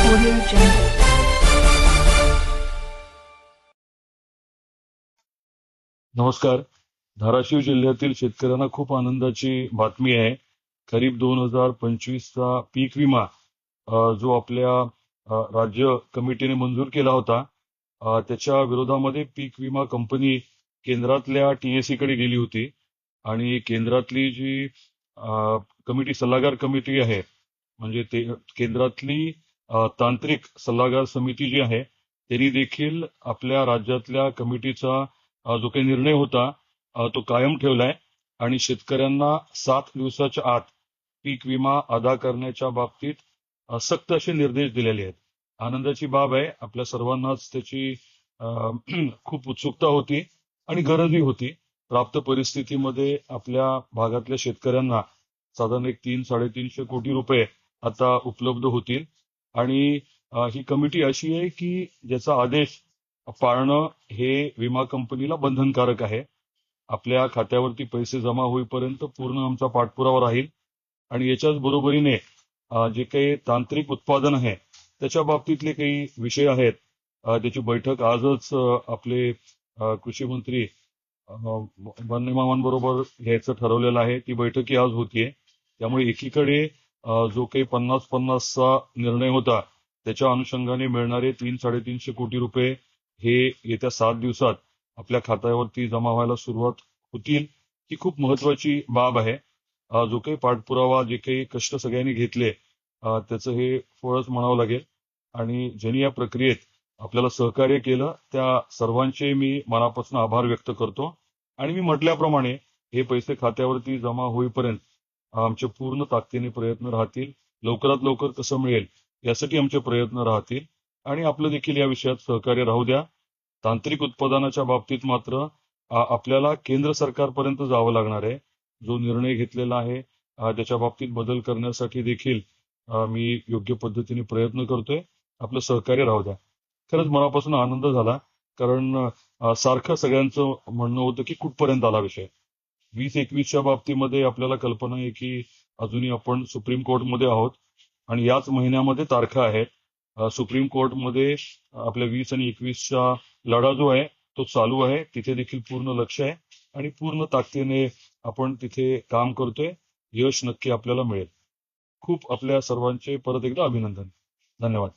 Audio Jungle. नमस्कार. धाराशिव जिल्ह्यातील शेतकऱ्यांना खूप आनंदाची बातमी आहे. खरीप 2025चा पीक विमा जो आपल्या राज्य कमिटीने मंजूर केला होता, त्याच्या विरोधामध्ये पीक विमा कंपनी केंद्रातल्या TSE कडे गेली होती आणि केंद्रातली जी कमिटी सल्लागार कमिटी आहे, म्हणजे ते केंद्रातली तांत्रिक सल्लागार समिती जी आहे, त्यांनी देखील आपल्या राज्यातल्या कमिटीचा जो काही निर्णय होता तो कायम ठेवलाय आणि शेतकऱ्यांना 7 दिवसाच्या आत पीक विमा अदा करण्याच्या बाबतीत सक्त असे निर्देश दिलेले आहेत. आनंदाची बाब आहे. आपल्या सर्वांनाच त्याची खूप उत्सुकता होती आणि गरजही होती. प्राप्त परिस्थितीमध्ये आपल्या भागातल्या शेतकऱ्यांना साधारण एक 300-350 कोटी रुपये आता उपलब्ध होतील आणि ही कमिटी अशी आहे की ज्याचा आदेश पाळणं हे विमा कंपनीला बंधनकारक आहे. आपल्या खात्यावरती पैसे जमा होईपर्यंत पूर्ण आमचा पाठपुरावा राहील आणि याच्याच बरोबरीने जे काही तांत्रिक उत्पादन आहे त्याच्या बाबतीतले काही विषय आहेत, त्याची बैठक आजच आपले कृषी मंत्री मामांबरोबर घ्यायचं ठरवलेलं आहे. ती बैठकही आज होतीये. त्यामुळे एकीकडे जो काही 50-50चा निर्णय होता त्याच्या अनुषंगाने मिळणारे 300-350 कोटी रुपये हे येत्या 7 दिवसात आपल्या खात्यावरती जमा व्हायला सुरुवात होतील. ही खूप महत्वाची बाब आहे. जो काही पाठपुरावा, जे काही कष्ट सगळ्यांनी घेतले, त्याचं हे फळच म्हणावं लागेल आणि ज्यांनी या प्रक्रियेत आपल्याला सहकार्य केलं त्या सर्वांचे मी मनापासून आभार व्यक्त करतो. आणि मी म्हटल्याप्रमाणे हे पैसे खात्यावरती जमा होईपर्यंत आमचे पूर्ण ताकदीने प्रयत्न राहतील. लवकरात लवकर कसं मिळेल यासाठी आमचे प्रयत्न राहतील आणि आपलं देखील या विषयात सहकार्य राहू द्या. तांत्रिक उत्पादनाच्या बाबतीत मात्र आपल्याला केंद्र सरकारपर्यंत जावं लागणार आहे. जो निर्णय घेतलेला आहे त्याच्या बाबतीत बदल करण्यासाठी देखील मी योग्य पद्धतीने प्रयत्न करतोय. आपलं सहकार्य राहू द्या. खरंच मनापासून आनंद झाला, कारण सारखं सगळ्यांचं म्हणणं होतं की कुठपर्यंत आला विषय. 2021च्या बाबतीमध्ये आपल्याला कल्पना आहे की अजूनही आपण सुप्रीम कोर्टमध्ये आहोत आणि याच महिन्यामध्ये तारखा आहेत. सुप्रीम कोर्टमध्ये आपल्या 20 आणि 21चा लढा जो आहे तो चालू आहे. तिथे देखील पूर्ण लक्ष आहे आणि पूर्ण ताकदीने आपण तिथे काम करतोय. यश नक्की आपल्याला मिळेल. खूप आपल्या सर्वांचे परत एकदा अभिनंदन. धन्यवाद.